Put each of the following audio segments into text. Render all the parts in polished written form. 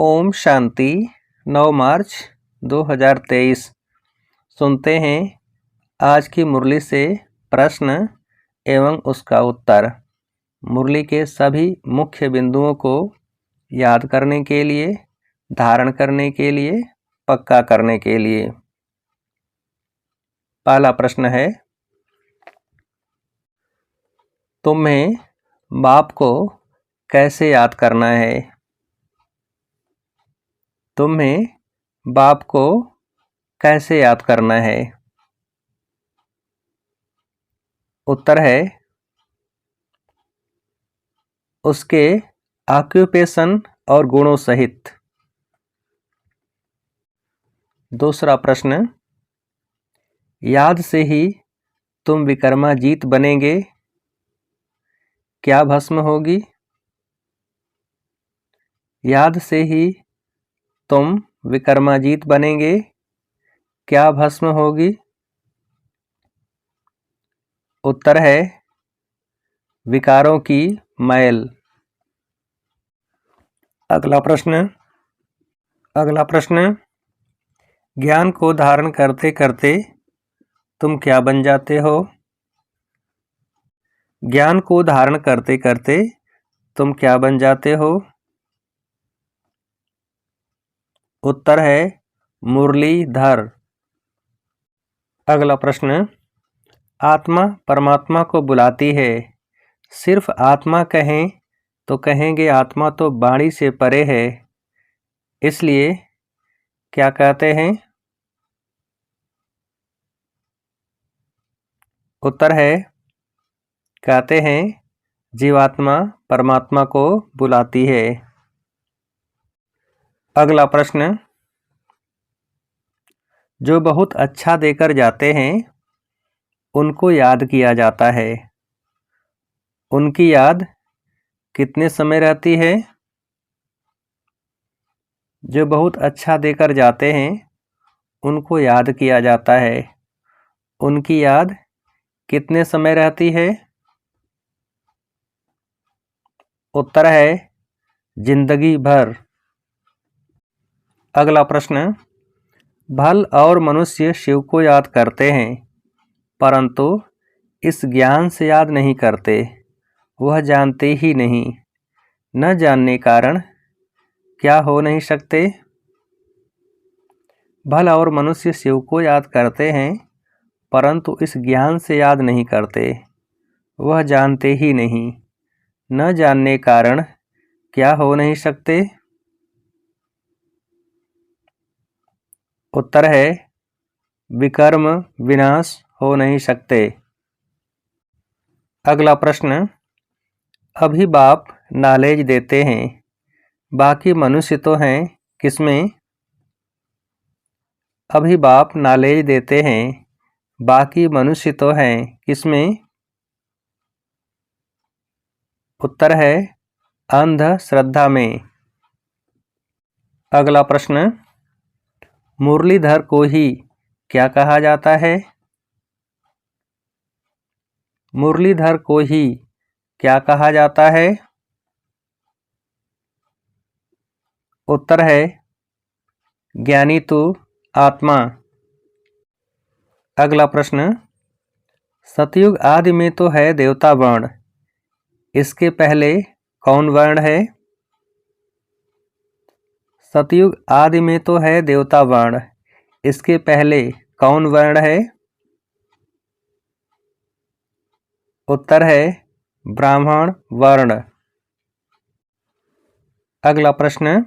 ओम शांति 9 मार्च 2023। सुनते हैं आज की मुरली से प्रश्न एवं उसका उत्तर। मुरली के सभी मुख्य बिंदुओं को याद करने के लिए, धारण करने के लिए, पक्का करने के लिए। पहला प्रश्न है, तुम्हें बाप को कैसे याद करना है? तुम्हें बाप को कैसे याद करना है? उत्तर है, उसके ऑक्यूपेशन और गुणों सहित। दूसरा प्रश्न, याद से ही तुम विक्रमाजीत बनेंगे, क्या भस्म होगी? याद से ही तुम विक्रमाजीत बनेंगे, क्या भस्म होगी? उत्तर है, विकारों की मैल। अगला प्रश्न, ज्ञान को धारण करते करते तुम क्या बन जाते हो? ज्ञान को धारण करते करते तुम क्या बन जाते हो? उत्तर है, मुरलीधर। अगला प्रश्न, आत्मा परमात्मा को बुलाती है, सिर्फ आत्मा कहें तो कहेंगे आत्मा तो वाणी से परे है, इसलिए क्या कहते हैं? उत्तर है, कहते हैं जीवात्मा परमात्मा को बुलाती है। अगला प्रश्न, जो बहुत अच्छा देकर जाते हैं उनको याद किया जाता है, उनकी याद कितने समय रहती है? जो बहुत अच्छा देकर जाते हैं उनको याद किया जाता है, उनकी याद कितने समय रहती है? उत्तर है, जिंदगी भर। अगला प्रश्न, भल और मनुष्य शिव को याद करते हैं परंतु इस ज्ञान से याद नहीं करते, वह जानते ही नहीं, न जानने कारण क्या हो नहीं सकते? भल और मनुष्य शिव को याद करते हैं परंतु इस ज्ञान से याद नहीं करते, वह जानते ही नहीं, न जानने कारण क्या हो नहीं सकते? उत्तर है, विकर्म विनाश हो नहीं सकते। अगला प्रश्न, अभी बाप नॉलेज देते हैं, बाकी मनुष्य तो हैं किसमें? अभी बाप नॉलेज देते हैं, बाकी मनुष्य तो हैं किसमें? उत्तर है, अंधश्रद्धा में। अगला प्रश्न, मुरलीधर को ही क्या कहा जाता है? मुरलीधर को ही क्या कहा जाता है? उत्तर है, ज्ञानी तू आत्मा। अगला प्रश्न, सतयुग आदि में तो है देवता वर्ण, इसके पहले कौन वर्ण है? सतयुग आदि में तो है देवता वर्ण, इसके पहले कौन वर्ण है? उत्तर है, ब्राह्मण वर्ण। अगला प्रश्न,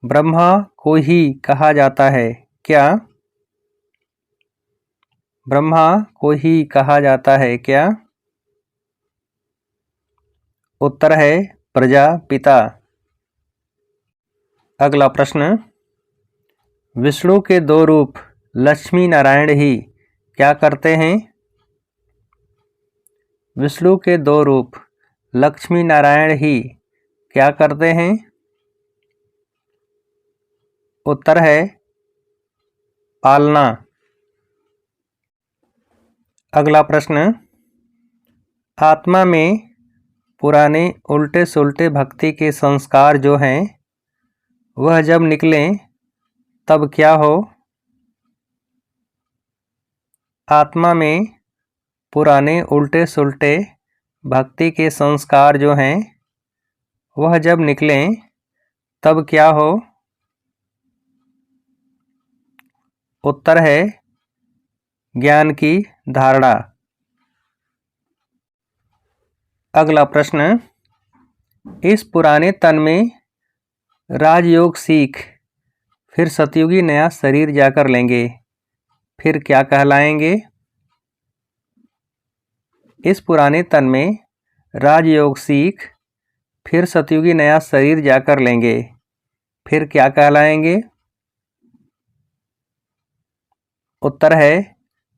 ब्रह्मा को ही कहा जाता है क्या? ब्रह्मा को ही कहा जाता है क्या? उत्तर है, प्रजापिता। अगला प्रश्न, विष्णु के दो रूप लक्ष्मी नारायण ही क्या करते हैं? विष्णु के दो रूप लक्ष्मी नारायण ही क्या करते हैं? उत्तर है, पालना। अगला प्रश्न, आत्मा में पुराने उल्टे सुल्टे भक्ति के संस्कार जो हैं वह जब निकलें तब क्या हो। आत्मा में पुराने उल्टे सुलटे भक्ति के संस्कार जो हैं वह जब निकलें तब क्या हो। उत्तर है ज्ञान की धारणा। अगला प्रश्न, इस पुराने तन में राजयोग सीख फिर सतयुगी नया शरीर जाकर लेंगे, फिर क्या कहलाएंगे। इस पुराने तन में राजयोग सीख फिर सतयुगी नया शरीर जाकर लेंगे, फिर क्या कहलाएंगे। उत्तर है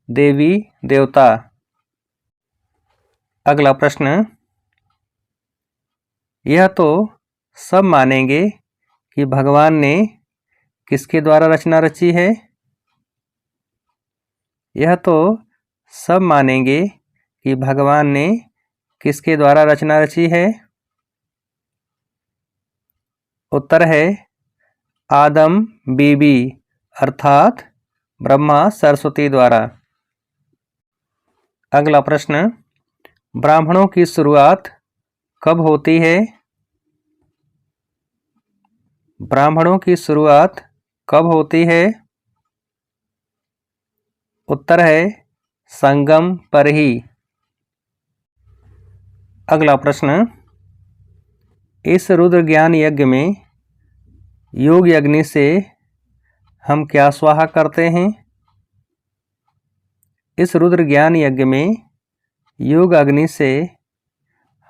देवी देवता। अगला प्रश्न, यह तो सब मानेंगे कि भगवान ने किसके द्वारा रचना रची है। यह तो सब मानेंगे कि भगवान ने किसके द्वारा रचना रची है। उत्तर है आदम बीबी अर्थात ब्रह्मा सरस्वती द्वारा। अगला प्रश्न, ब्राह्मणों की शुरुआत कब होती है। ब्राह्मणों की शुरुआत कब होती है। उत्तर है संगम पर ही। अगला प्रश्न, इस रुद्र ज्ञान यज्ञ में योग अग्नि से हम क्या स्वाहा करते हैं। इस रुद्र ज्ञान यज्ञ में योग अग्नि से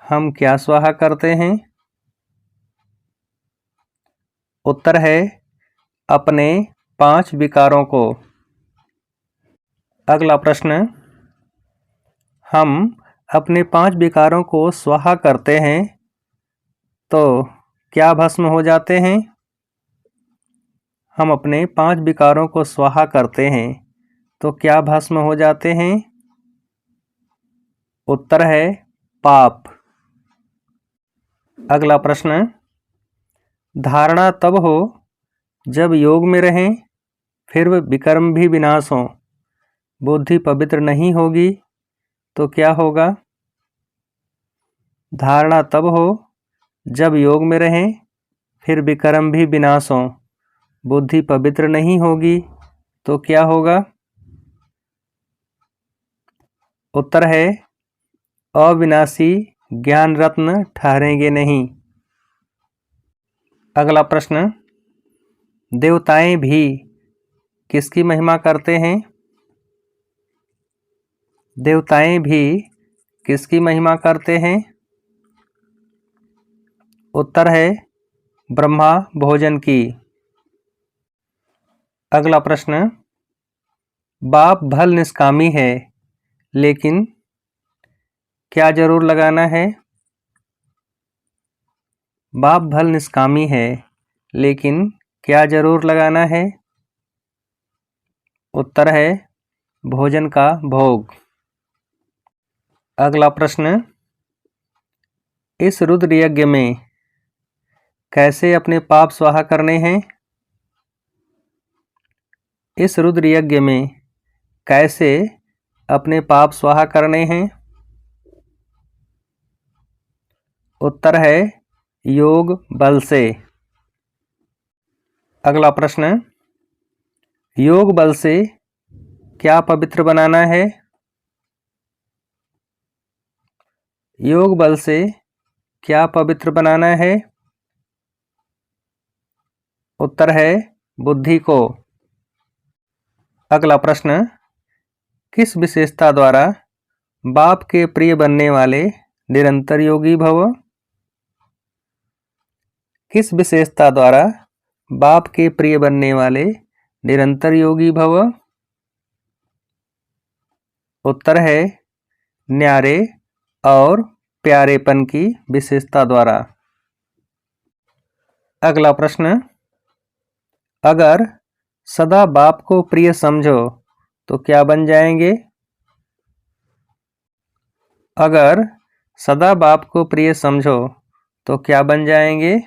हम क्या स्वाहा करते हैं। उत्तर है अपने 5 विकारों को। अगला प्रश्न, हम अपने 5 विकारों को स्वाहा करते हैं तो क्या भस्म हो जाते हैं। हम अपने 5 विकारों को स्वाहा करते हैं तो क्या भस्म हो जाते हैं। उत्तर है पाप। अगला प्रश्न, धारणा तब हो जब योग में रहें फिर विकर्म भी विनाश हो, बुद्धि पवित्र नहीं होगी तो क्या होगा। धारणा तब हो जब योग में रहें फिर विकर्म भी विनाश हो, बुद्धि पवित्र नहीं होगी तो क्या होगा। उत्तर है अविनाशी ज्ञान रत्न ठहरेंगे नहीं। अगला प्रश्न, देवताएं भी किसकी महिमा करते हैं। देवताएं भी किसकी महिमा करते हैं। उत्तर है ब्रह्मा भोजन की। अगला प्रश्न, बाप भल निष्कामी है लेकिन क्या जरूर लगाना है। बाप भल निष्कामी है लेकिन क्या जरूर लगाना है। उत्तर है भोजन का भोग। अगला प्रश्न, इस रुद्र यज्ञ में कैसे अपने पाप स्वाहा करने हैं। इस रुद्र यज्ञ में कैसे अपने पाप स्वाहा करने हैं। उत्तर है योग बल से। अगला प्रश्न, योग बल से क्या पवित्र बनाना है। योग बल से क्या पवित्र बनाना है। उत्तर है बुद्धि को। अगला प्रश्न, किस विशेषता द्वारा बाप के प्रिय बनने वाले निरंतर योगी भव। किस विशेषता द्वारा बाप के प्रिय बनने वाले निरंतर योगी भव। उत्तर है न्यारे और प्यारेपन की विशेषता द्वारा। अगला प्रश्न, अगर सदा बाप को प्रिय समझो तो क्या बन जाएंगे। अगर सदा बाप को प्रिय समझो तो क्या बन जाएंगे।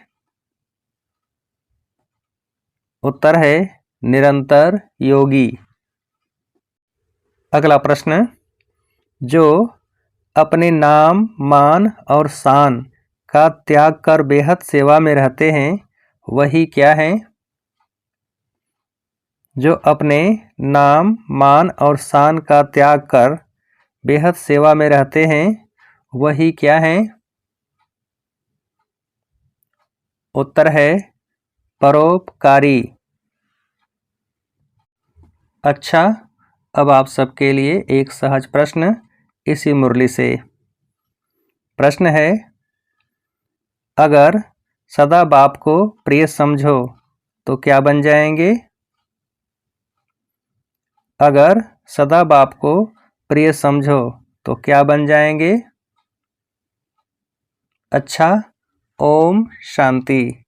उत्तर है निरंतर योगी। अगला प्रश्न, जो अपने नाम, मान और शान का त्याग कर बेहद सेवा में रहते हैं वही क्या है? जो अपने नाम, मान और शान का त्याग कर बेहद सेवा में रहते हैं वही क्या है? उत्तर है परोपकारी। अच्छा, अब आप सबके लिए एक सहज प्रश्न इसी मुरली से। प्रश्न है, अगर सदा बाप को प्रिय समझो तो क्या बन जाएंगे? अगर सदा बाप को प्रिय समझो तो क्या बन जाएंगे? अच्छा, ओम शांति।